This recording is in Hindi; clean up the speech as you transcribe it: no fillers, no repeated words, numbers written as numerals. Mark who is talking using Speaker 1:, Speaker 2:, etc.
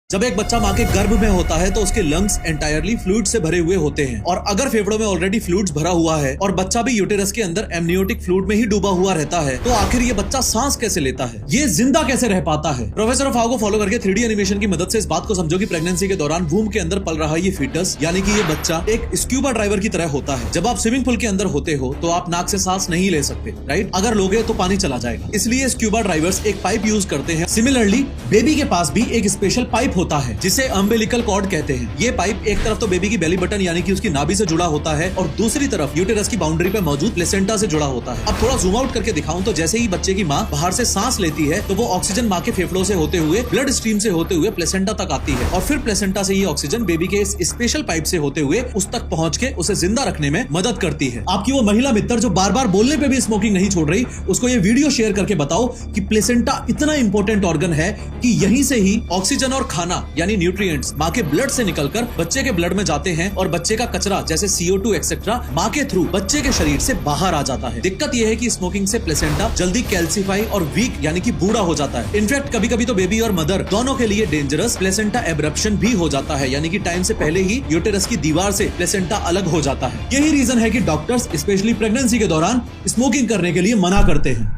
Speaker 1: जब एक बच्चा माँ के गर्भ में होता है तो उसके लंग्स एंटायरली फ्लूइड से भरे हुए होते हैं और अगर फेफड़ों में ऑलरेडी फ्लूइड्स भरा हुआ है और बच्चा भी यूटेरस के अंदर एमनियोटिक फ्लूइड में ही डूबा हुआ रहता है तो आखिर ये बच्चा सांस कैसे लेता है, ये जिंदा कैसे रह पाता है। प्रोफेसर फाओ को फॉलो करके 3D एनिमेशन की मदद से इस बात को समझो कि प्रेगनेंसी के दौरान वूम के अंदर पल रहा ये फीटस यानी कि ये बच्चा एक स्क्यूबा ड्राइवर की तरह होता है। जब आप स्विमिंग पूल के अंदर होते हो तो आप नाक से सांस नहीं ले सकते, राइट? अगर लोगे तो पानी चला जाएगा, इसलिए स्क्यूबा ड्राइवर्स एक पाइप यूज करते हैं। सिमिलरली बेबी के पास भी एक स्पेशल पाइप होता है जिसे अम्बिलिकल कॉर्ड कहते हैं। ये पाइप एक तरफ तो बेबी की बेली बटन यानी कि उसकी नाभि से जुड़ा होता है और दूसरी तरफ यूटेरस की बाउंड्री पे मौजूद प्लेसेंटा से जुड़ा होता है। अब थोड़ा जूम आउट करके दिखाऊं तो जैसे ही बच्चे की माँ बाहर से सांस लेती है तो वो ऑक्सीजन माँ के फेफड़ों से होते हुए ब्लड स्ट्रीम से होते हुए प्लेसेंटा तक आती है और फिर प्लेसेंटा से ये ऑक्सीजन बेबी के इस स्पेशल पाइप से होते हुए उस तक पहुंच के उसे जिंदा रखने में मदद करती है। आपकी वो महिला मित्र जो बार बार बोलने पे भी स्मोकिंग नहीं छोड़ रही, उसको ये वीडियो शेयर करके बताओ कि प्लेसेंटा इतना इंपॉर्टेंट ऑर्गन है कि यहीं से ही ऑक्सीजन और खाना यानी न्यूट्रिएंट्स माँ के ब्लड से निकलकर बच्चे के ब्लड में जाते हैं और बच्चे का कचरा जैसे CO2 एक्सेट्रा माँ के थ्रू बच्चे के शरीर से बाहर आ जाता है। दिक्कत यह है कि स्मोकिंग से प्लेसेंटा जल्दी कैल्सीफाई और वीक यानी कि बूढ़ा हो जाता है। इनफैक्ट कभी कभी तो बेबी और मदर दोनों के लिए डेंजरस प्लेसेंटा एब्रप्शन भी हो जाता है, यानी कि टाइम से पहले ही यूटेरस की दीवार से प्लेसेंटा अलग हो जाता है। यही रीजन है कि डॉक्टर्स स्पेशली प्रेगनेंसी के दौरान स्मोकिंग करने के लिए मना करते हैं।